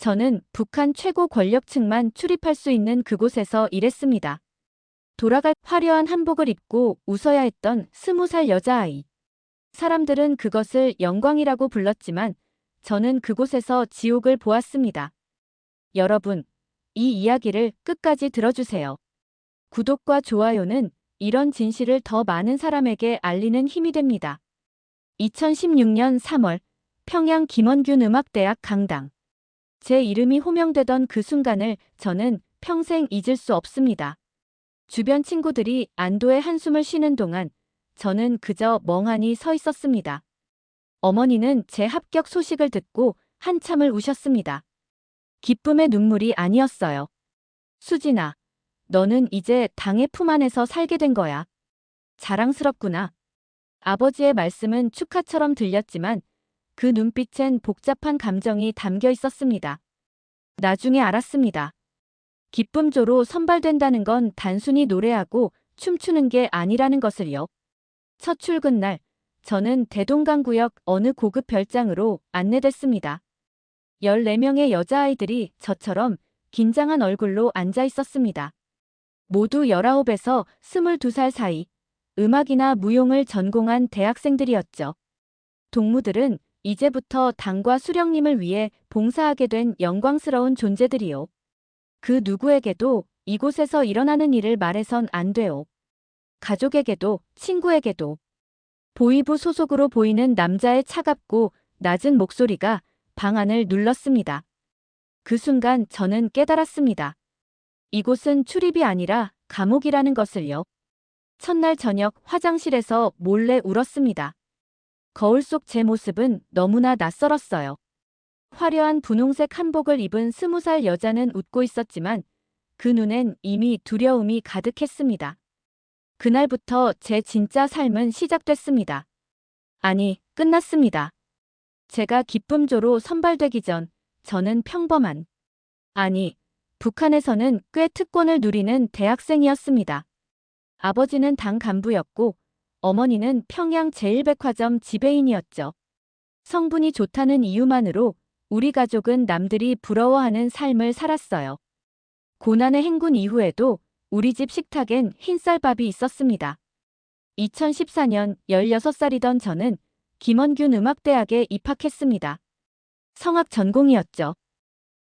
저는 북한 최고 권력층만 출입할 수 있는 그곳에서 일했습니다. 돌아갈 화려한 한복을 입고 웃어야 했던 20살 여자아이. 사람들은 그것을 영광이라고 불렀지만 저는 그곳에서 지옥을 보았습니다. 여러분, 이 이야기를 끝까지 들어주세요. 구독과 좋아요는 이런 진실을 더 많은 사람에게 알리는 힘이 됩니다. 2016년 3월 평양 김원균 음악대학 강당. 제 이름이 호명되던 그 순간을 저는 평생 잊을 수 없습니다. 주변 친구들이 안도의 한숨을 쉬는 동안 저는 그저 멍하니 서 있었습니다. 어머니는 제 합격 소식을 듣고 한참을 우셨습니다. 기쁨의 눈물이 아니었어요. 수진아, 너는 이제 당의 품 안에서 살게 된 거야. 자랑스럽구나. 아버지의 말씀은 축하처럼 들렸지만 그 눈빛엔 복잡한 감정이 담겨 있었습니다. 나중에 알았습니다. 기쁨조로 선발된다는 건 단순히 노래하고 춤추는 게 아니라는 것을요. 첫 출근 날, 저는 대동강구역 어느 고급 별장으로 안내됐습니다. 14명의 여자아이들이 저처럼 긴장한 얼굴로 앉아 있었습니다. 모두 19에서 22살 사이, 음악이나 무용을 전공한 대학생들이었죠. 동무들은 이제부터 당과 수령님을 위해 봉사하게 된 영광스러운 존재들이요. 그 누구에게도 이곳에서 일어나는 일을 말해선 안 돼요. 가족에게도, 친구에게도. 보위부 소속으로 보이는 남자의 차갑고 낮은 목소리가 방안을 눌렀습니다. 그 순간 저는 깨달았습니다. 이곳은 출입이 아니라 감옥이라는 것을요. 첫날 저녁 화장실에서 몰래 울었습니다. 거울 속 제 모습은 너무나 낯설었어요. 화려한 분홍색 한복을 입은 20살 여자는 웃고 있었지만 그 눈엔 이미 두려움이 가득했습니다. 그날부터 제 진짜 삶은 시작됐습니다. 아니, 끝났습니다. 제가 기쁨조로 선발되기 전 저는 평범한, 아니, 북한에서는 꽤 특권을 누리는 대학생이었습니다. 아버지는 당 간부였고 어머니는 평양 제1백화점 지배인이었죠. 성분이 좋다는 이유만으로 우리 가족은 남들이 부러워하는 삶을 살았어요. 고난의 행군 이후에도 우리 집 식탁엔 흰쌀밥이 있었습니다. 2014년 16살이던 저는 김원균 음악대학에 입학했습니다. 성악 전공이었죠.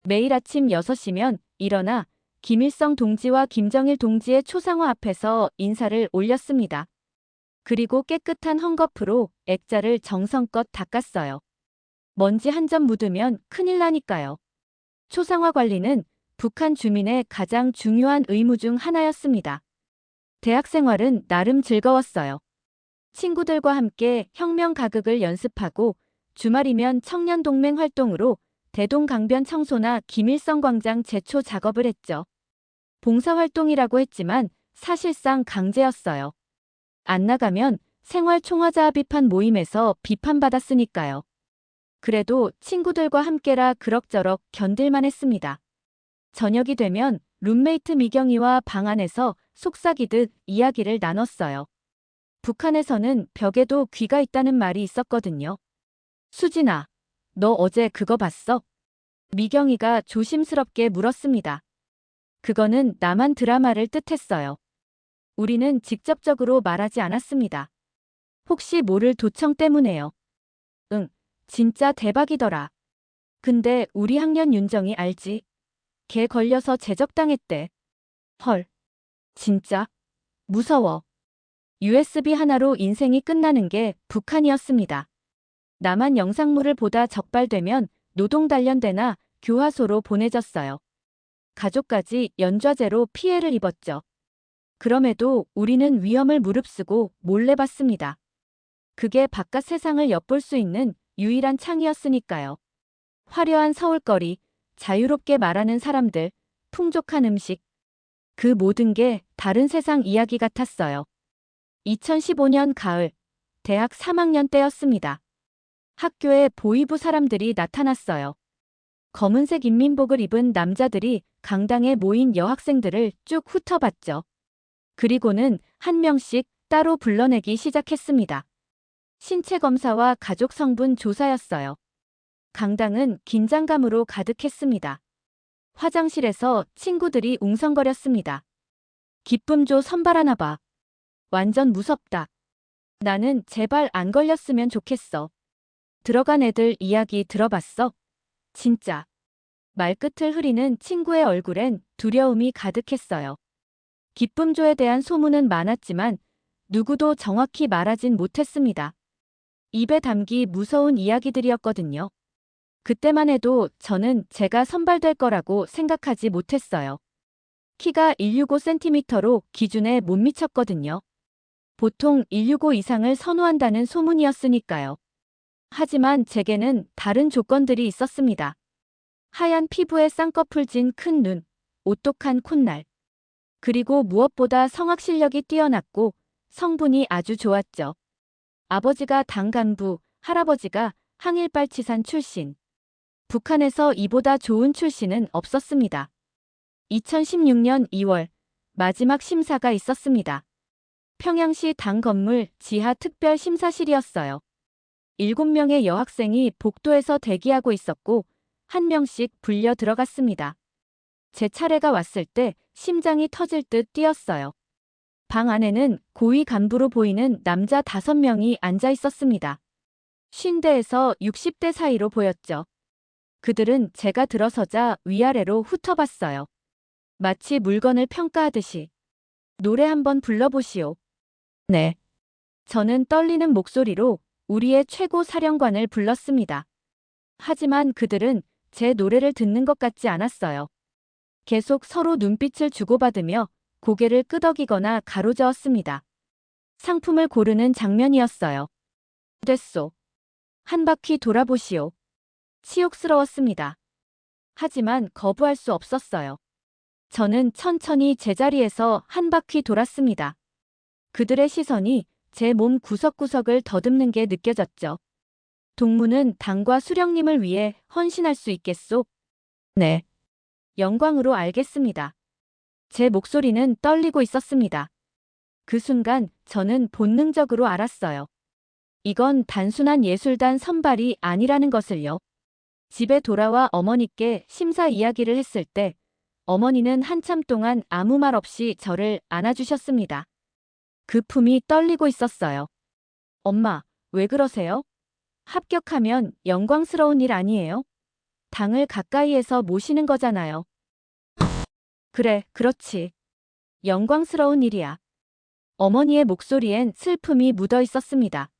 매일 아침 6시면 일어나 김일성 동지와 김정일 동지의 초상화 앞에서 인사를 올렸습니다. 그리고 깨끗한 헝겊으로 액자를 정성껏 닦았어요. 먼지 한 점 묻으면 큰일 나니까요. 초상화 관리는 북한 주민의 가장 중요한 의무 중 하나였습니다. 대학 생활은 나름 즐거웠어요. 친구들과 함께 혁명 가극을 연습하고 주말이면 청년동맹 활동으로 대동강변 청소나 김일성 광장 제초 작업을 했죠. 봉사활동이라고 했지만 사실상 강제였어요. 안 나가면 생활총화자 비판 모임에서 비판받았으니까요. 그래도 친구들과 함께라 그럭저럭 견딜만 했습니다. 저녁이 되면 룸메이트 미경이와 방 안에서 속삭이듯 이야기를 나눴어요. 북한에서는 벽에도 귀가 있다는 말이 있었거든요. 수진아, 너 어제 그거 봤어? 미경이가 조심스럽게 물었습니다. 그거는 남한 드라마를 뜻했어요. 우리는 직접적으로 말하지 않았습니다. 혹시 모를 도청 때문에요. 응, 진짜 대박이더라. 근데 우리 학년 윤정이 알지? 걔 걸려서 제적당했대. 헐. 진짜? 무서워. USB 하나로 인생이 끝나는 게 북한이었습니다. 남한 영상물을 보다 적발되면 노동 단련대나 교화소로 보내졌어요. 가족까지 연좌제로 피해를 입었죠. 그럼에도 우리는 위험을 무릅쓰고 몰래 봤습니다. 그게 바깥 세상을 엿볼 수 있는 유일한 창이었으니까요. 화려한 서울거리, 자유롭게 말하는 사람들, 풍족한 음식. 그 모든 게 다른 세상 이야기 같았어요. 2015년 가을, 대학 3학년 때였습니다. 학교에 보위부 사람들이 나타났어요. 검은색 인민복을 입은 남자들이 강당에 모인 여학생들을 쭉 훑어봤죠. 그리고는 한 명씩 따로 불러내기 시작했습니다. 신체 검사와 가족 성분 조사였어요. 강당은 긴장감으로 가득했습니다. 화장실에서 친구들이 웅성거렸습니다. 기쁨조 선발하나 봐. 완전 무섭다. 나는 제발 안 걸렸으면 좋겠어. 들어간 애들 이야기 들어봤어? 진짜. 말끝을 흐리는 친구의 얼굴엔 두려움이 가득했어요. 기쁨조에 대한 소문은 많았지만 누구도 정확히 말하진 못했습니다. 입에 담기 무서운 이야기들이었거든요. 그때만 해도 저는 제가 선발될 거라고 생각하지 못했어요. 키가 165cm로 기준에 못 미쳤거든요. 보통 165 이상을 선호한다는 소문이었으니까요. 하지만 제게는 다른 조건들이 있었습니다. 하얀 피부에 쌍꺼풀 진 큰 눈, 오똑한 콧날. 그리고 무엇보다 성악 실력이 뛰어났고 성분이 아주 좋았죠. 아버지가 당 간부, 할아버지가 항일발치산 출신. 북한에서 이보다 좋은 출신은 없었습니다. 2016년 2월 마지막 심사가 있었습니다. 평양시 당 건물 지하 특별 심사실이었어요. 7명의 여학생이 복도에서 대기하고 있었고 1명씩 불려 들어갔습니다. 제 차례가 왔을 때 심장이 터질 듯 뛰었어요. 방 안에는 고위 간부로 보이는 남자 5명이 앉아 있었습니다. 50대에서 60대 사이로 보였죠. 그들은 제가 들어서자 위아래로 훑어봤어요. 마치 물건을 평가하듯이. 노래 한번 불러보시오. 네. 저는 떨리는 목소리로 우리의 최고 사령관을 불렀습니다. 하지만 그들은 제 노래를 듣는 것 같지 않았어요. 계속 서로 눈빛을 주고받으며 고개를 끄덕이거나 가로저었습니다. 상품을 고르는 장면이었어요. 됐소. 한 바퀴 돌아보시오. 치욕스러웠습니다. 하지만 거부할 수 없었어요. 저는 천천히 제자리에서 한 바퀴 돌았습니다. 그들의 시선이 제 몸 구석구석을 더듬는 게 느껴졌죠. 동무는 당과 수령님을 위해 헌신할 수 있겠소? 네. 영광으로 알겠습니다. 제 목소리는 떨리고 있었습니다. 그 순간 저는 본능적으로 알았어요. 이건 단순한 예술단 선발이 아니라는 것을요. 집에 돌아와 어머니께 심사 이야기를 했을 때 어머니는 한참 동안 아무 말 없이 저를 안아주셨습니다. 그 품이 떨리고 있었어요. 엄마, 왜 그러세요? 합격하면 영광스러운 일 아니에요? 당을 가까이에서 모시는 거잖아요. 그래, 그렇지. 영광스러운 일이야. 어머니의 목소리엔 슬픔이 묻어 있었습니다.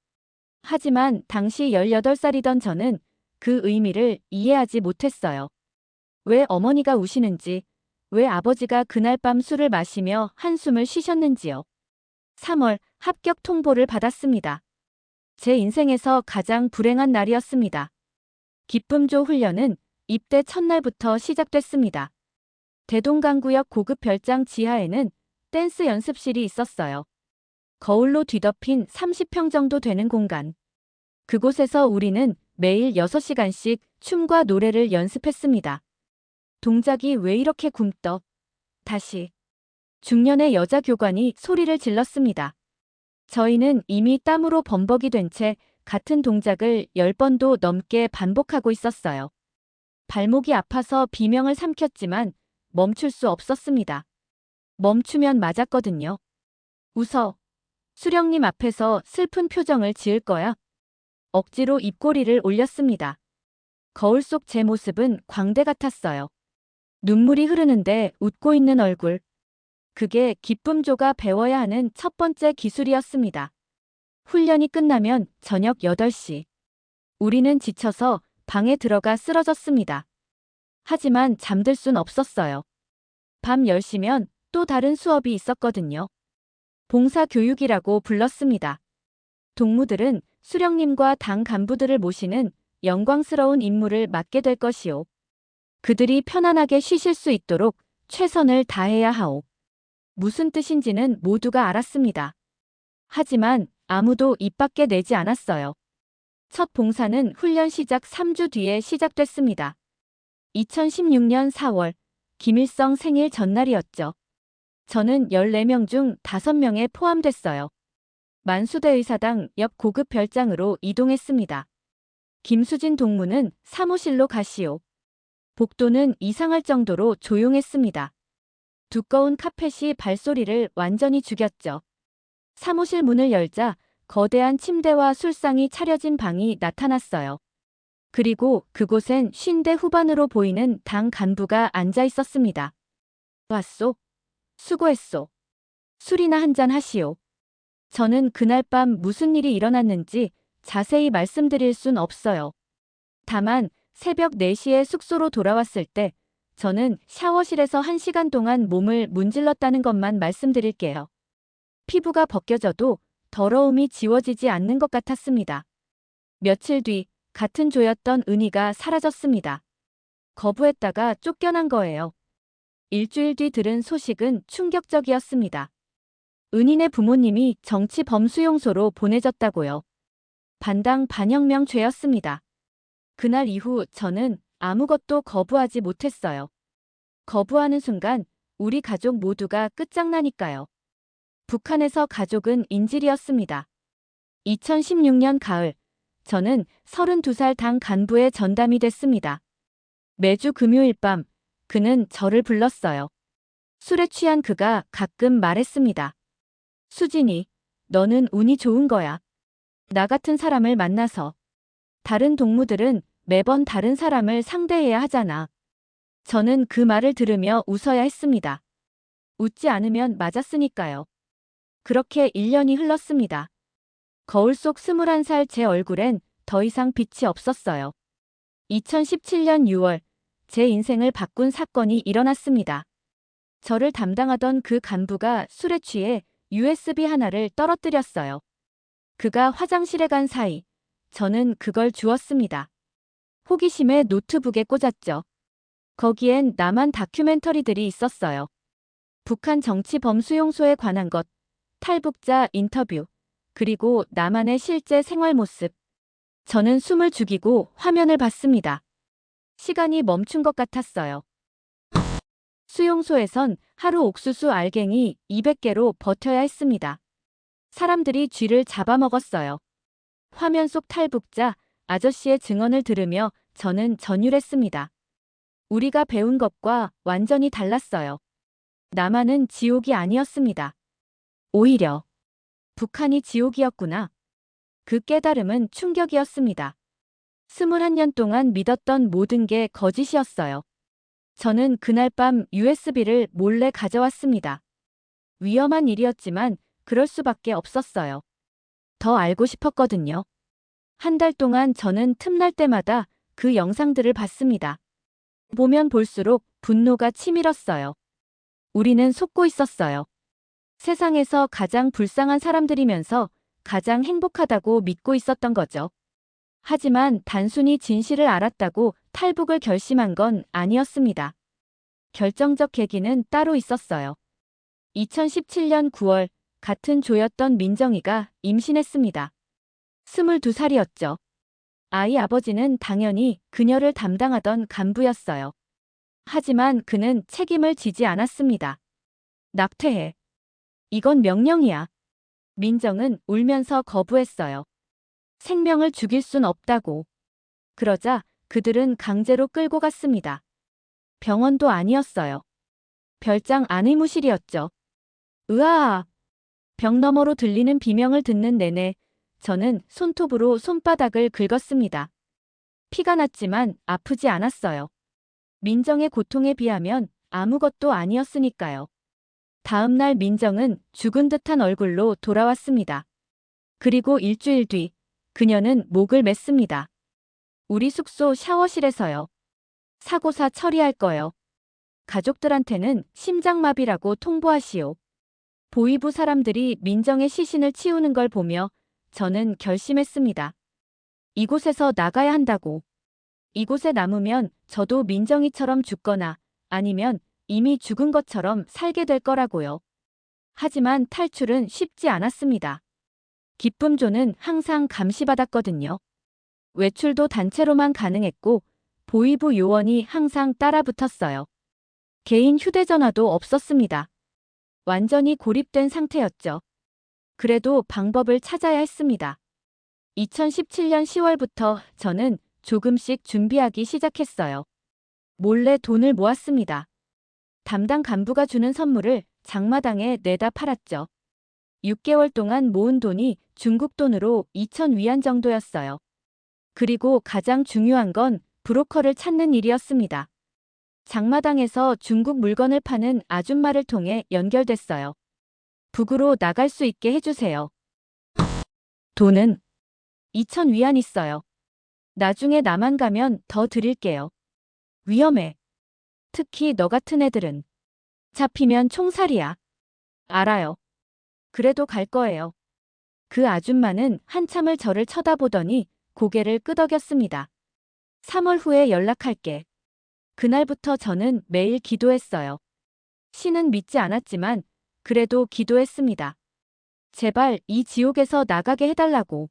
하지만 당시 18살이던 저는 그 의미를 이해하지 못했어요. 왜 어머니가 우시는지, 왜 아버지가 그날 밤 술을 마시며 한숨을 쉬셨는지요. 3월 합격 통보를 받았습니다. 제 인생에서 가장 불행한 날이었습니다. 기쁨조 훈련은 입대 첫날부터 시작됐습니다. 대동강구역 고급 별장 지하에는 댄스 연습실이 있었어요. 거울로 뒤덮인 30평 정도 되는 공간. 그곳에서 우리는 매일 6시간씩 춤과 노래를 연습했습니다. 동작이 왜 이렇게 굼떠? 다시. 중년의 여자 교관이 소리를 질렀습니다. 저희는 이미 땀으로 범벅이 된 채 같은 동작을 10번도 넘게 반복하고 있었어요. 발목이 아파서 비명을 삼켰지만 멈출 수 없었습니다. 멈추면 맞았거든요. 웃어. 수령님 앞에서 슬픈 표정을 지을 거야. 억지로 입꼬리를 올렸습니다. 거울 속 제 모습은 광대 같았어요. 눈물이 흐르는데 웃고 있는 얼굴. 그게 기쁨조가 배워야 하는 첫 번째 기술이었습니다. 훈련이 끝나면 저녁 8시. 우리는 지쳐서 방에 들어가 쓰러졌습니다. 하지만 잠들 순 없었어요. 밤 10시면 또 다른 수업이 있었거든요. 봉사교육이라고 불렀습니다. 동무들은 수령님과 당 간부들을 모시는 영광스러운 임무를 맡게 될 것이오. 그들이 편안하게 쉬실 수 있도록 최선을 다해야 하오. 무슨 뜻인지는 모두가 알았습니다. 하지만 아무도 입 밖에 내지 않았어요. 첫 봉사는 훈련 시작 3주 뒤에 시작됐습니다. 2016년 4월, 김일성 생일 전날이었죠. 저는 14명 중 5명에 포함됐어요. 만수대 의사당 옆 고급 별장으로 이동했습니다. 김수진 동무는 사무실로 가시오. 복도는 이상할 정도로 조용했습니다. 두꺼운 카펫이 발소리를 완전히 죽였죠. 사무실 문을 열자 거대한 침대와 술상이 차려진 방이 나타났어요. 그리고 그곳엔 50대 후반으로 보이는 당 간부가 앉아 있었습니다. 왔소? 수고했소. 술이나 한잔 하시오. 저는 그날 밤 무슨 일이 일어났는지 자세히 말씀드릴 순 없어요. 다만 새벽 4시에 숙소로 돌아왔을 때 저는 샤워실에서 1시간 동안 몸을 문질렀다는 것만 말씀드릴게요. 피부가 벗겨져도 더러움이 지워지지 않는 것 같았습니다. 며칠 뒤 같은 조였던 은희가 사라졌습니다. 거부했다가 쫓겨난 거예요. 일주일 뒤 들은 소식은 충격적이었습니다. 은희네 부모님이 정치범수용소로 보내졌다고요. 반당 반혁명 죄였습니다. 그날 이후 저는 아무것도 거부하지 못했어요. 거부하는 순간 우리 가족 모두가 끝장나니까요. 북한에서 가족은 인질이었습니다. 2016년 가을, 저는 32살 당 간부의 전담이 됐습니다. 매주 금요일 밤, 그는 저를 불렀어요. 술에 취한 그가 가끔 말했습니다. 수진이, 너는 운이 좋은 거야. 나 같은 사람을 만나서. 다른 동무들은 매번 다른 사람을 상대해야 하잖아. 저는 그 말을 들으며 웃어야 했습니다. 웃지 않으면 맞았으니까요. 그렇게 1년이 흘렀습니다. 거울 속 21살 제 얼굴엔 더 이상 빛이 없었어요. 2017년 6월, 제 인생을 바꾼 사건이 일어났습니다. 저를 담당하던 그 간부가 술에 취해 USB 하나를 떨어뜨렸어요. 그가 화장실에 간 사이, 저는 그걸 주웠습니다. 호기심에 노트북에 꽂았죠. 거기엔 남한 다큐멘터리들이 있었어요. 북한 정치범수용소에 관한 것, 탈북자 인터뷰, 그리고 남한의 실제 생활 모습. 저는 숨을 죽이고 화면을 봤습니다. 시간이 멈춘 것 같았어요. 수용소에선 하루 옥수수 알갱이 200개로 버텨야 했습니다. 사람들이 쥐를 잡아먹었어요. 화면 속 탈북자 아저씨의 증언을 들으며 저는 전율했습니다. 우리가 배운 것과 완전히 달랐어요. 남한은 지옥이 아니었습니다. 오히려 북한이 지옥이었구나. 그 깨달음은 충격이었습니다. 21년 동안 믿었던 모든 게 거짓이었어요. 저는 그날 밤 USB를 몰래 가져왔습니다. 위험한 일이었지만 그럴 수밖에 없었어요. 더 알고 싶었거든요. 한 달 동안 저는 틈날 때마다 그 영상들을 봤습니다. 보면 볼수록 분노가 치밀었어요. 우리는 속고 있었어요. 세상에서 가장 불쌍한 사람들이면서 가장 행복하다고 믿고 있었던 거죠. 하지만 단순히 진실을 알았다고 탈북을 결심한 건 아니었습니다. 결정적 계기는 따로 있었어요. 2017년 9월, 같은 조였던 민정이가 임신했습니다. 22살이었죠. 아이 아버지는 당연히 그녀를 담당하던 간부였어요. 하지만 그는 책임을 지지 않았습니다. 낙태해. 이건 명령이야. 민정은 울면서 거부했어요. 생명을 죽일 순 없다고. 그러자 그들은 강제로 끌고 갔습니다. 병원도 아니었어요. 별장 안의무실이었죠. 으아! 벽 너머로 들리는 비명을 듣는 내내 저는 손톱으로 손바닥을 긁었습니다. 피가 났지만 아프지 않았어요. 민정의 고통에 비하면 아무것도 아니었으니까요. 다음 날 민정은 죽은 듯한 얼굴로 돌아왔습니다. 그리고 일주일 뒤 그녀는 목을 맸습니다. 우리 숙소 샤워실에서요. 사고사 처리할 거요. 가족들한테는 심장마비라고 통보하시오. 보위부 사람들이 민정의 시신을 치우는 걸 보며 저는 결심했습니다. 이곳에서 나가야 한다고. 이곳에 남으면 저도 민정이처럼 죽거나 아니면 이미 죽은 것처럼 살게 될 거라고요. 하지만 탈출은 쉽지 않았습니다. 기쁨조는 항상 감시받았거든요. 외출도 단체로만 가능했고 보위부 요원이 항상 따라붙었어요. 개인 휴대전화도 없었습니다. 완전히 고립된 상태였죠. 그래도 방법을 찾아야 했습니다. 2017년 10월부터 저는 조금씩 준비하기 시작했어요. 몰래 돈을 모았습니다. 담당 간부가 주는 선물을 장마당에 내다 팔았죠. 6개월 동안 모은 돈이 중국 돈으로 2,000위안 정도였어요. 그리고 가장 중요한 건 브로커를 찾는 일이었습니다. 장마당에서 중국 물건을 파는 아줌마를 통해 연결됐어요. 북으로 나갈 수 있게 해주세요. 돈은 2,000위안 있어요. 나중에 나만 가면 더 드릴게요. 위험해. 특히 너 같은 애들은. 잡히면 총살이야. 알아요. 그래도 갈 거예요. 그 아줌마는 한참을 저를 쳐다보더니 고개를 끄덕였습니다. 3월 후에 연락할게. 그날부터 저는 매일 기도했어요. 신은 믿지 않았지만 그래도 기도했습니다. 제발 이 지옥에서 나가게 해달라고.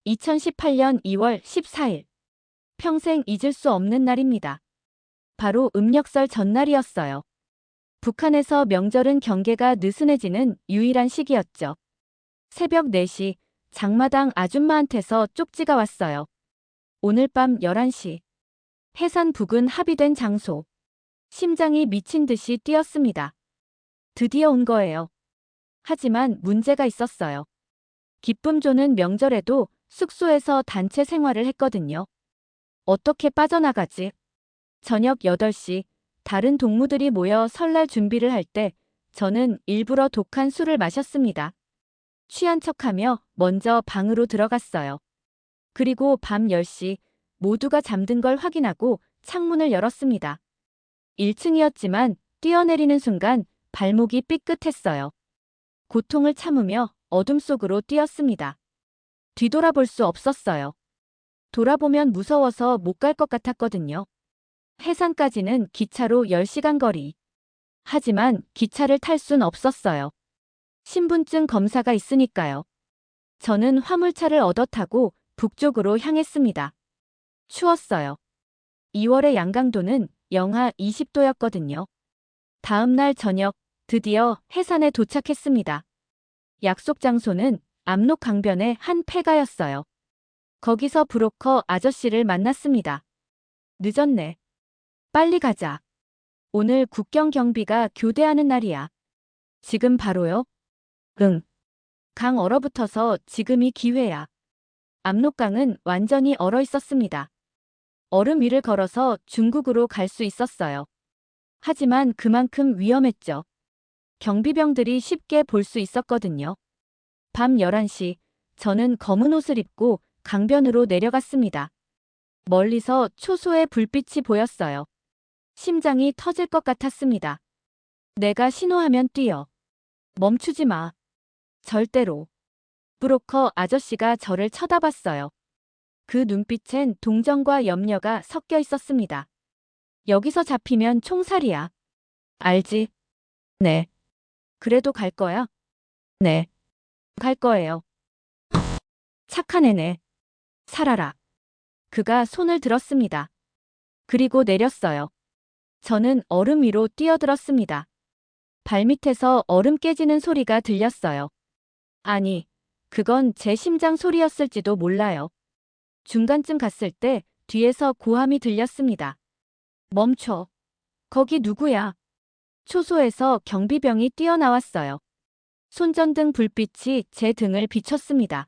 2018년 2월 14일. 평생 잊을 수 없는 날입니다. 바로 음력설 전날이었어요. 북한에서 명절은 경계가 느슨해지는 유일한 시기였죠. 새벽 4시 장마당 아줌마한테서 쪽지가 왔어요. 오늘 밤 11시. 해산 부근 합의된 장소. 심장이 미친 듯이 뛰었습니다. 드디어 온 거예요. 하지만 문제가 있었어요. 기쁨조는 명절에도 숙소에서 단체 생활을 했거든요. 어떻게 빠져나가지? 저녁 8시 다른 동무들이 모여 설날 준비를 할 때 저는 일부러 독한 술을 마셨습니다. 취한 척하며 먼저 방으로 들어갔어요. 그리고 밤 10시 모두가 잠든 걸 확인하고 창문을 열었습니다. 1층이었지만 뛰어내리는 순간 발목이 삐끗했어요. 고통을 참으며 어둠 속으로 뛰었습니다. 뒤돌아볼 수 없었어요. 돌아보면 무서워서 못 갈 것 같았거든요. 해상까지는 기차로 10시간 거리. 하지만 기차를 탈 순 없었어요. 신분증 검사가 있으니까요. 저는 화물차를 얻어 타고 북쪽으로 향했습니다. 추웠어요. 2월의 양강도는 영하 20도였거든요. 다음 날 저녁 드디어 해산에 도착했습니다. 약속 장소는 압록 강변의 한 폐가였어요. 거기서 브로커 아저씨를 만났습니다. 늦었네. 빨리 가자. 오늘 국경 경비가 교대하는 날이야. 지금 바로요? 응. 강 얼어붙어서 지금이 기회야. 압록강은 완전히 얼어 있었습니다. 얼음 위를 걸어서 중국으로 갈 수 있었어요. 하지만 그만큼 위험했죠. 경비병들이 쉽게 볼 수 있었거든요. 밤 11시 저는 검은 옷을 입고 강변으로 내려갔습니다. 멀리서 초소의 불빛이 보였어요. 심장이 터질 것 같았습니다. 내가 신호하면 뛰어. 멈추지 마. 절대로. 브로커 아저씨가 저를 쳐다봤어요. 그 눈빛엔 동정과 염려가 섞여 있었습니다. 여기서 잡히면 총살이야. 알지? 네. 그래도 갈 거야? 네. 갈 거예요. 착한 애네. 살아라. 그가 손을 들었습니다. 그리고 내렸어요. 저는 얼음 위로 뛰어들었습니다. 발밑에서 얼음 깨지는 소리가 들렸어요. 아니, 그건 제 심장 소리였을지도 몰라요. 중간쯤 갔을 때 뒤에서 고함이 들렸습니다. 멈춰. 거기 누구야? 초소에서 경비병이 뛰어나왔어요. 손전등 불빛이 제 등을 비췄습니다.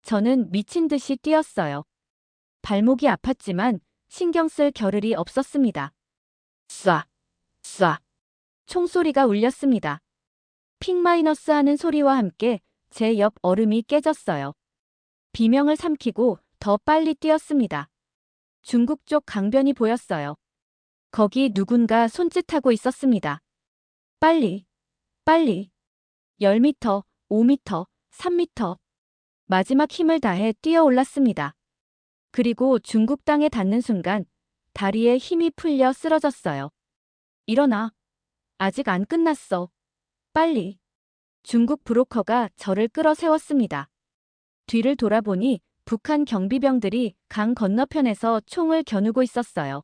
저는 미친 듯이 뛰었어요. 발목이 아팠지만 신경 쓸 겨를이 없었습니다. 쏴, 쏴. 총소리가 울렸습니다. 핑마이너스 하는 소리와 함께 제 옆 얼음이 깨졌어요. 비명을 삼키고 더 빨리 뛰었습니다. 중국 쪽 강변이 보였어요. 거기 누군가 손짓하고 있었습니다. 빨리, 빨리. 10m, 5m, 3m. 마지막 힘을 다해 뛰어 올랐습니다. 그리고 중국 땅에 닿는 순간 다리에 힘이 풀려 쓰러졌어요. 일어나. 아직 안 끝났어. 빨리. 중국 브로커가 저를 끌어 세웠습니다. 뒤를 돌아보니 북한 경비병들이 강 건너편에서 총을 겨누고 있었어요.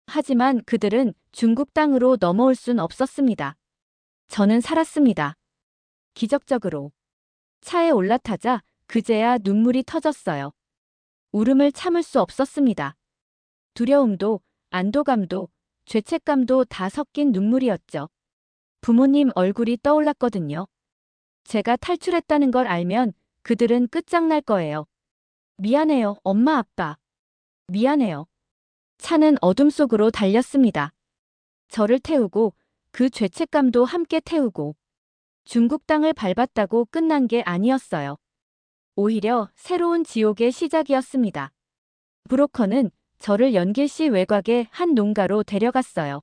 하지만 그들은 중국 땅으로 넘어올 순 없었습니다. 저는 살았습니다. 기적적으로. 차에 올라타자 그제야 눈물이 터졌어요. 울음을 참을 수 없었습니다. 두려움도, 안도감도, 죄책감도 다 섞인 눈물이었죠. 부모님 얼굴이 떠올랐거든요. 제가 탈출했다는 걸 알면 그들은 끝장날 거예요. 미안해요, 엄마 아빠. 미안해요. 차는 어둠 속으로 달렸습니다. 저를 태우고 그 죄책감도 함께 태우고 중국 땅을 밟았다고 끝난 게 아니었어요. 오히려 새로운 지옥의 시작이었습니다. 브로커는 저를 연길시 외곽의 한 농가로 데려갔어요.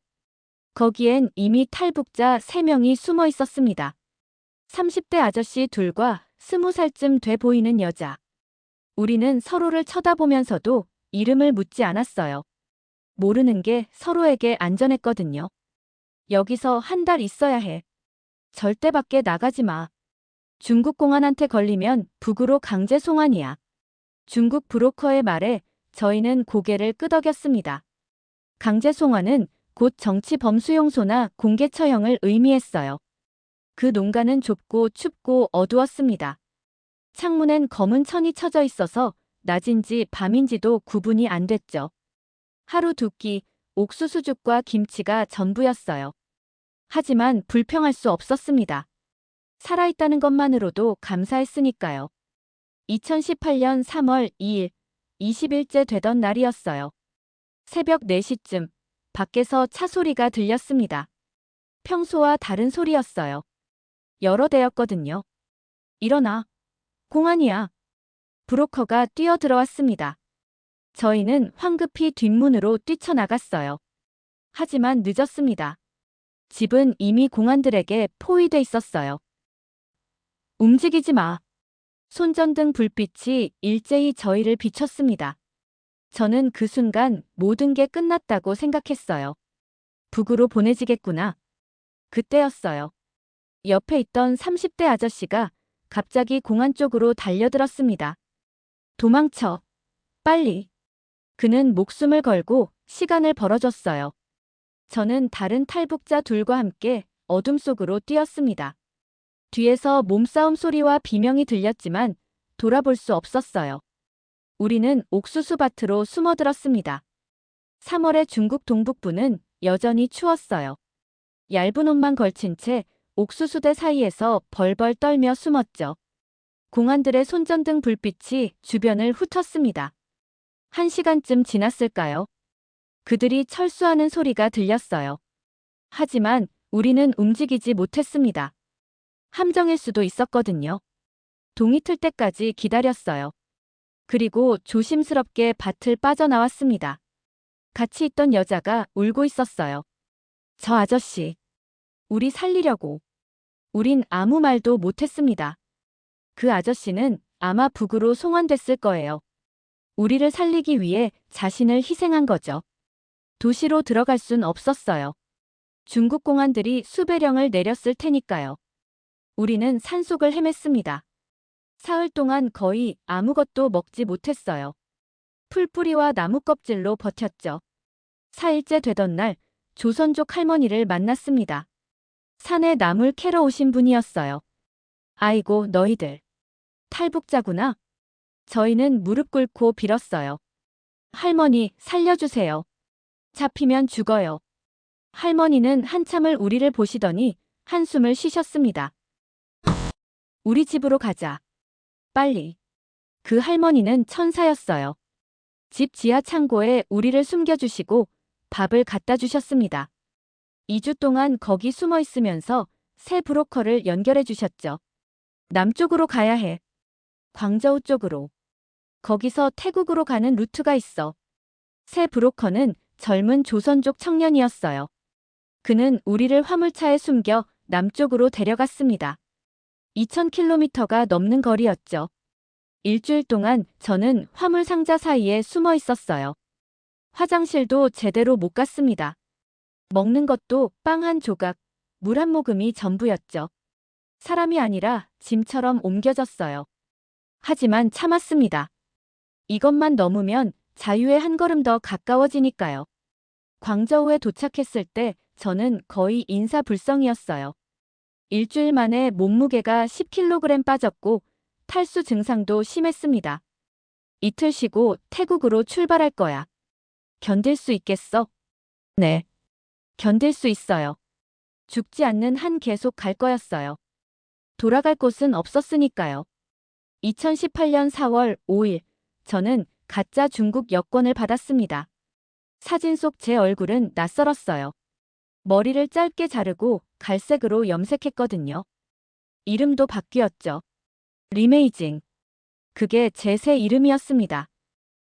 거기엔 이미 탈북자 3명이 숨어 있었습니다. 30대 아저씨 둘과 20살쯤 돼 보이는 여자. 우리는 서로를 쳐다보면서도 이름을 묻지 않았어요. 모르는 게 서로에게 안전했거든요. 여기서 한 달 있어야 해. 절대 밖에 나가지 마. 중국 공안한테 걸리면 북으로 강제 송환이야. 중국 브로커의 말에 저희는 고개를 끄덕였습니다. 강제 송환은 곧 정치 범수용소나 공개 처형을 의미했어요. 그 농가는 좁고 춥고 어두웠습니다. 창문엔 검은 천이 쳐져 있어서 낮인지 밤인지도 구분이 안 됐죠. 하루 두 끼 옥수수죽과 김치가 전부였어요. 하지만 불평할 수 없었습니다. 살아있다는 것만으로도 감사했으니까요. 2018년 3월 2일, 20일째 되던 날이었어요. 새벽 4시쯤 밖에서 차 소리가 들렸습니다. 평소와 다른 소리였어요. 여러 대였거든요. 일어나. 공안이야. 브로커가 뛰어들어왔습니다. 저희는 황급히 뒷문으로 뛰쳐나갔어요. 하지만 늦었습니다. 집은 이미 공안들에게 포위돼 있었어요. 움직이지 마. 손전등 불빛이 일제히 저희를 비췄습니다. 저는 그 순간 모든 게 끝났다고 생각했어요. 북으로 보내지겠구나. 그때였어요. 옆에 있던 30대 아저씨가 갑자기 공안 쪽으로 달려들었습니다. 도망쳐. 빨리. 그는 목숨을 걸고 시간을 벌어줬어요. 저는 다른 탈북자 둘과 함께 어둠 속으로 뛰었습니다. 뒤에서 몸싸움 소리와 비명이 들렸지만 돌아볼 수 없었어요. 우리는 옥수수밭으로 숨어들었습니다. 3월의 중국 동북부는 여전히 추웠어요. 얇은 옷만 걸친 채 옥수수대 사이에서 벌벌 떨며 숨었죠. 공안들의 손전등 불빛이 주변을 훑었습니다. 1시간쯤 지났을까요? 그들이 철수하는 소리가 들렸어요. 하지만 우리는 움직이지 못했습니다. 함정일 수도 있었거든요. 동이 틀 때까지 기다렸어요. 그리고 조심스럽게 밭을 빠져나왔습니다. 같이 있던 여자가 울고 있었어요. 저 아저씨. 우리 살리려고. 우린 아무 말도 못했습니다. 그 아저씨는 아마 북으로 송환됐을 거예요. 우리를 살리기 위해 자신을 희생한 거죠. 도시로 들어갈 순 없었어요. 중국 공안들이 수배령을 내렸을 테니까요. 우리는 산속을 헤맸습니다. 사흘 동안 거의 아무것도 먹지 못했어요. 풀뿌리와 나무 껍질로 버텼죠. 4일째 되던 날 조선족 할머니를 만났습니다. 산에 나물 캐러 오신 분이었어요. 아이고 너희들. 탈북자구나. 저희는 무릎 꿇고 빌었어요. 할머니 살려주세요. 잡히면 죽어요. 할머니는 한참을 우리를 보시더니 한숨을 쉬셨습니다. 우리 집으로 가자. 빨리. 그 할머니는 천사였어요. 집 지하 창고에 우리를 숨겨주시고 밥을 갖다 주셨습니다. 2주 동안 거기 숨어 있으면서 새 브로커를 연결해 주셨죠. 남쪽으로 가야 해. 광저우 쪽으로. 거기서 태국으로 가는 루트가 있어. 새 브로커는 젊은 조선족 청년이었어요. 그는 우리를 화물차에 숨겨 남쪽으로 데려갔습니다. 2000km가 넘는 거리였죠. 일주일 동안 저는 화물 상자 사이에 숨어 있었어요. 화장실도 제대로 못 갔습니다. 먹는 것도 빵 한 조각, 물 한 모금이 전부였죠. 사람이 아니라 짐처럼 옮겨졌어요. 하지만 참았습니다. 이것만 넘으면 자유에 한 걸음 더 가까워지니까요. 광저우에 도착했을 때 저는 거의 인사불성이었어요. 일주일 만에 몸무게가 10kg 빠졌고 탈수 증상도 심했습니다. 이틀 쉬고 태국으로 출발할 거야. 견딜 수 있겠어? 네. 견딜 수 있어요. 죽지 않는 한 계속 갈 거였어요. 돌아갈 곳은 없었으니까요. 2018년 4월 5일, 저는 가짜 중국 여권을 받았습니다. 사진 속 제 얼굴은 낯설었어요. 머리를 짧게 자르고 갈색으로 염색했거든요. 이름도 바뀌었죠. 리메이징. 그게 제 새 이름이었습니다.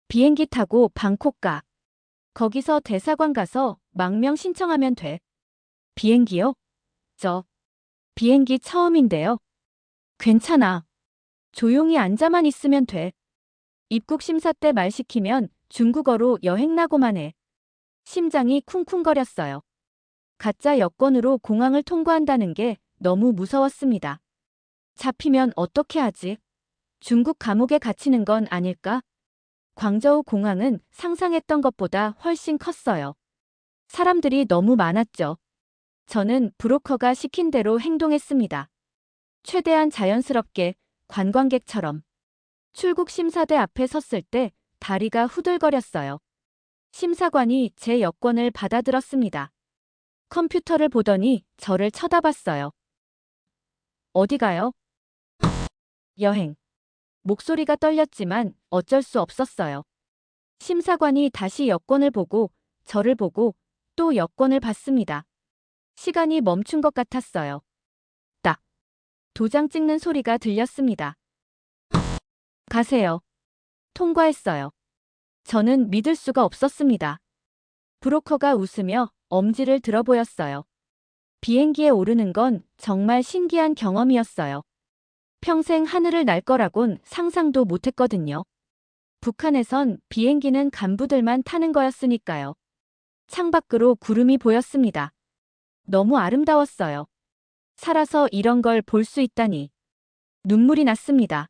비행기 타고 방콕 가. 거기서 대사관 가서 망명 신청하면 돼. 비행기요? 저 비행기 처음인데요. 괜찮아. 조용히 앉아만 있으면 돼. 입국 심사 때 말 시키면 중국어로 여행나고만 해. 심장이 쿵쿵거렸어요. 가짜 여권으로 공항을 통과한다는 게 너무 무서웠습니다. 잡히면 어떻게 하지? 중국 감옥에 갇히는 건 아닐까? 광저우 공항은 상상했던 것보다 훨씬 컸어요. 사람들이 너무 많았죠. 저는 브로커가 시킨 대로 행동했습니다. 최대한 자연스럽게 관광객처럼. 출국 심사대 앞에 섰을 때 다리가 후들거렸어요. 심사관이 제 여권을 받아들었습니다. 컴퓨터를 보더니 저를 쳐다봤어요. 어디 가요? 여행. 목소리가 떨렸지만 어쩔 수 없었어요. 심사관이 다시 여권을 보고 저를 보고 또 여권을 봤습니다. 시간이 멈춘 것 같았어요. 딱. 도장 찍는 소리가 들렸습니다. 가세요. 통과했어요. 저는 믿을 수가 없었습니다. 브로커가 웃으며 엄지를 들어 보였어요. 비행기에 오르는 건 정말 신기한 경험이었어요. 평생 하늘을 날 거라곤 상상도 못했거든요. 북한에선 비행기는 간부들만 타는 거였으니까요. 창밖으로 구름이 보였습니다. 너무 아름다웠어요. 살아서 이런 걸 볼 수 있다니. 눈물이 났습니다.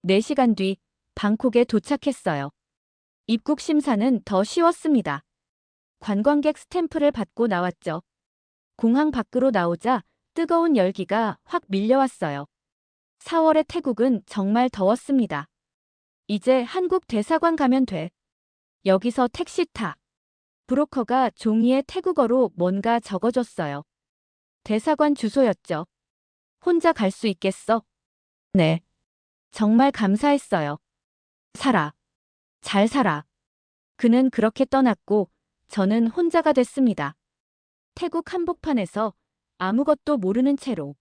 4시간 뒤 방콕에 도착했어요. 입국 심사는 더 쉬웠습니다. 관광객 스탬프를 받고 나왔죠. 공항 밖으로 나오자 뜨거운 열기가 확 밀려왔어요. 4월의 태국은 정말 더웠습니다. 이제 한국 대사관 가면 돼. 여기서 택시 타. 브로커가 종이에 태국어로 뭔가 적어줬어요. 대사관 주소였죠. 혼자 갈 수 있겠어? 네. 정말 감사했어요. 살아. 잘 살아. 그는 그렇게 떠났고 저는 혼자가 됐습니다. 태국 한복판에서 아무것도 모르는 채로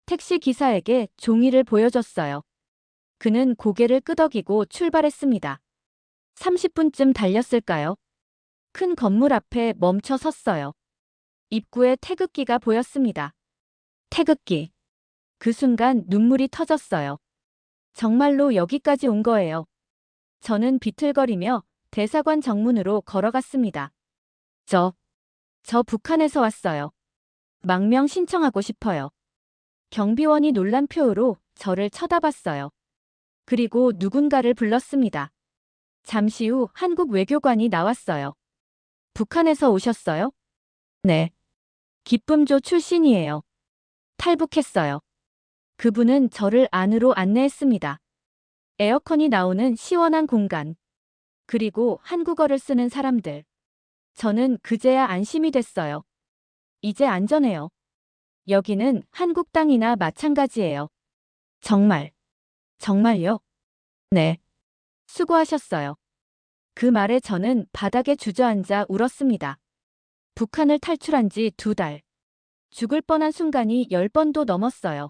택시 기사에게 종이를 보여줬어요. 그는 고개를 끄덕이고 출발했습니다. 30분쯤 달렸을까요? 큰 건물 앞에 멈춰 섰어요. 입구에 태극기가 보였습니다. 태극기. 그 순간 눈물이 터졌어요. 정말로 여기까지 온 거예요. 저는 비틀거리며 대사관 정문으로 걸어갔습니다. 저 북한에서 왔어요. 망명 신청하고 싶어요. 경비원이 놀란 표로 저를 쳐다봤어요. 그리고 누군가를 불렀습니다. 잠시 후 한국 외교관이 나왔어요. 북한에서 오셨어요? 네. 기쁨조 출신이에요. 탈북했어요. 그분은 저를 안으로 안내했습니다. 에어컨이 나오는 시원한 공간. 그리고 한국어를 쓰는 사람들. 저는 그제야 안심이 됐어요. 이제 안전해요. 여기는 한국 땅이나 마찬가지예요. 정말. 정말요? 네. 수고하셨어요. 그 말에 저는 바닥에 주저앉아 울었습니다. 북한을 탈출한 지 2달. 죽을 뻔한 순간이 10번도 넘었어요.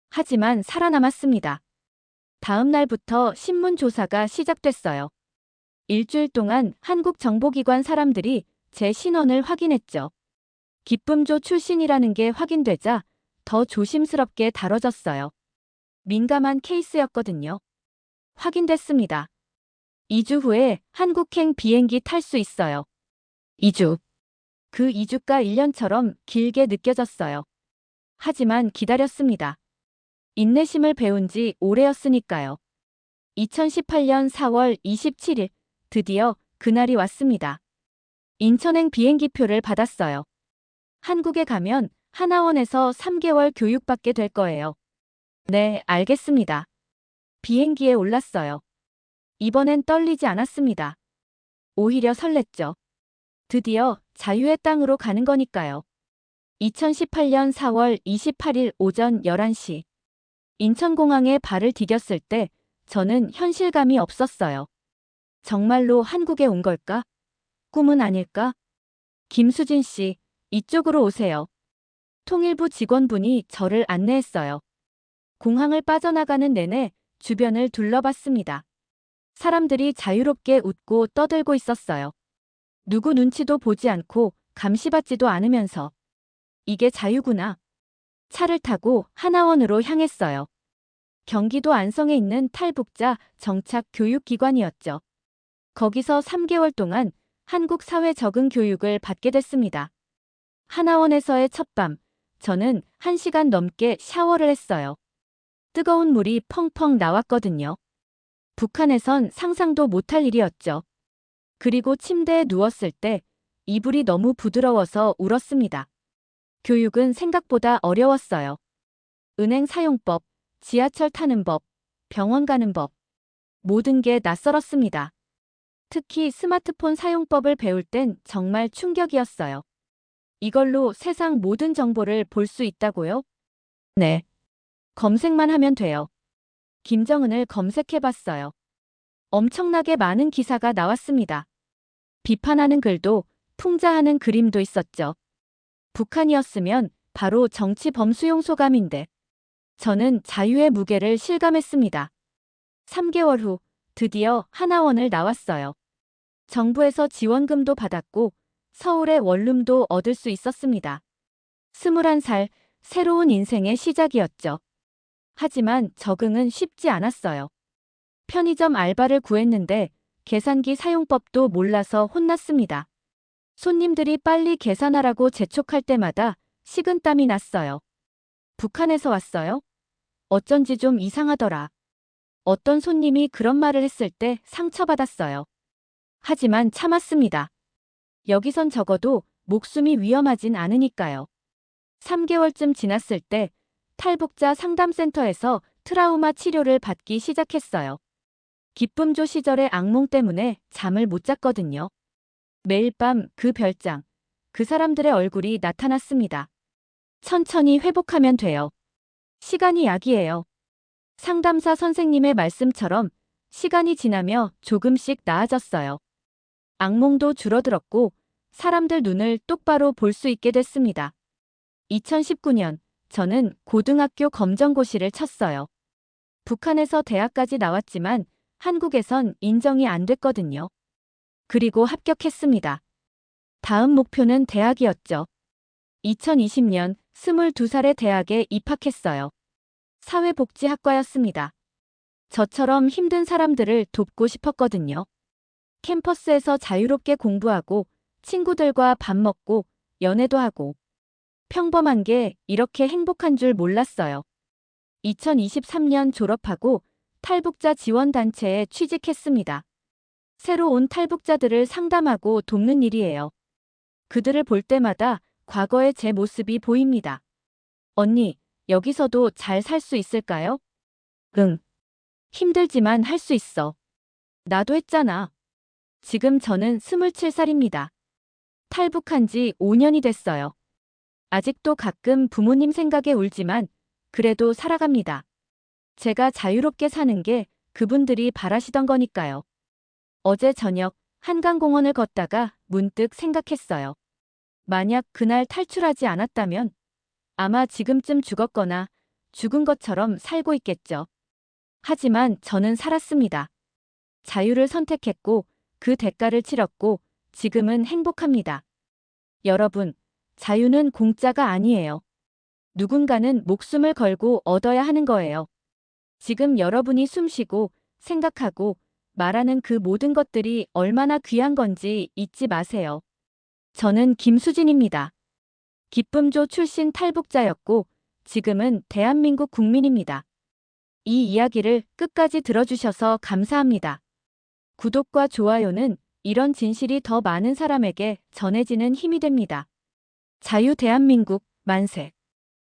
하지만 살아남았습니다. 다음 날부터 신문 조사가 시작됐어요. 일주일 동안 한국 정보기관 사람들이 제 신원을 확인했죠. 기쁨조 출신이라는 게 확인되자 더 조심스럽게 다뤄졌어요. 민감한 케이스였거든요. 확인됐습니다. 2주 후에 한국행 비행기 탈 수 있어요. 2주. 그 2주가 1년처럼 길게 느껴졌어요. 하지만 기다렸습니다. 인내심을 배운 지 오래였으니까요. 2018년 4월 27일, 드디어 그날이 왔습니다. 인천행 비행기표를 받았어요. 한국에 가면 하나원에서 3개월 교육받게 될 거예요. 네, 알겠습니다. 비행기에 올랐어요. 이번엔 떨리지 않았습니다. 오히려 설렜죠. 드디어 자유의 땅으로 가는 거니까요. 2018년 4월 28일 오전 11시. 인천공항에 발을 디뎠을 때 저는 현실감이 없었어요. 정말로 한국에 온 걸까? 꿈은 아닐까? 김수진 씨, 이쪽으로 오세요. 통일부 직원분이 저를 안내했어요. 공항을 빠져나가는 내내 주변을 둘러봤습니다. 사람들이 자유롭게 웃고 떠들고 있었어요. 누구 눈치도 보지 않고 감시받지도 않으면서. 이게 자유구나. 차를 타고 하나원으로 향했어요. 경기도 안성에 있는 탈북자 정착 교육기관이었죠. 거기서 3개월 동안 한국 사회 적응 교육을 받게 됐습니다. 하나원에서의 첫밤, 저는 1시간 넘게 샤워를 했어요. 뜨거운 물이 펑펑 나왔거든요. 북한에선 상상도 못할 일이었죠. 그리고 침대에 누웠을 때 이불이 너무 부드러워서 울었습니다. 교육은 생각보다 어려웠어요. 은행 사용법, 지하철 타는 법, 병원 가는 법. 모든 게 낯설었습니다. 특히 스마트폰 사용법을 배울 땐 정말 충격이었어요. 이걸로 세상 모든 정보를 볼 수 있다고요? 네. 검색만 하면 돼요. 김정은을 검색해봤어요. 엄청나게 많은 기사가 나왔습니다. 비판하는 글도 풍자하는 그림도 있었죠. 북한이었으면 바로 정치 범수용 소감인데 저는 자유의 무게를 실감했습니다. 3개월 후 드디어 하나원을 나왔어요. 정부에서 지원금도 받았고 서울의 원룸도 얻을 수 있었습니다. 21살, 새로운 인생의 시작이었죠. 하지만 적응은 쉽지 않았어요. 편의점 알바를 구했는데 계산기 사용법도 몰라서 혼났습니다. 손님들이 빨리 계산하라고 재촉할 때마다 식은땀이 났어요. 북한에서 왔어요? 어쩐지 좀 이상하더라. 어떤 손님이 그런 말을 했을 때 상처받았어요. 하지만 참았습니다. 여기선 적어도 목숨이 위험하진 않으니까요. 3개월쯤 지났을 때 탈북자 상담센터에서 트라우마 치료를 받기 시작했어요. 기쁨조 시절의 악몽 때문에 잠을 못 잤거든요. 매일 밤 그 별장, 그 사람들의 얼굴이 나타났습니다. 천천히 회복하면 돼요. 시간이 약이에요. 상담사 선생님의 말씀처럼 시간이 지나며 조금씩 나아졌어요. 악몽도 줄어들었고 사람들 눈을 똑바로 볼 수 있게 됐습니다. 2019년 저는 고등학교 검정고시를 쳤어요. 북한에서 대학까지 나왔지만 한국에선 인정이 안 됐거든요. 그리고 합격했습니다. 다음 목표는 대학이었죠. 2020년 22살의 대학에 입학했어요. 사회복지학과였습니다. 저처럼 힘든 사람들을 돕고 싶었거든요. 캠퍼스에서 자유롭게 공부하고 친구들과 밥 먹고 연애도 하고 평범한 게 이렇게 행복한 줄 몰랐어요. 2023년 졸업하고 탈북자 지원단체에 취직했습니다. 새로 온 탈북자들을 상담하고 돕는 일이에요. 그들을 볼 때마다 과거의 제 모습이 보입니다. 언니, 여기서도 잘 살 수 있을까요? 응. 힘들지만 할 수 있어. 나도 했잖아. 지금 저는 27살입니다. 탈북한 지 5년이 됐어요. 아직도 가끔 부모님 생각에 울지만 그래도 살아갑니다. 제가 자유롭게 사는 게 그분들이 바라시던 거니까요. 어제 저녁 한강공원을 걷다가 문득 생각했어요. 만약 그날 탈출하지 않았다면 아마 지금쯤 죽었거나 죽은 것처럼 살고 있겠죠. 하지만 저는 살았습니다. 자유를 선택했고 그 대가를 치렀고 지금은 행복합니다. 여러분, 자유는 공짜가 아니에요. 누군가는 목숨을 걸고 얻어야 하는 거예요. 지금 여러분이 숨쉬고 생각하고 말하는 그 모든 것들이 얼마나 귀한 건지 잊지 마세요. 저는 김수진입니다. 기쁨조 출신 탈북자였고 지금은 대한민국 국민입니다. 이 이야기를 끝까지 들어주셔서 감사합니다. 구독과 좋아요는 이런 진실이 더 많은 사람에게 전해지는 힘이 됩니다. 자유 대한민국 만세!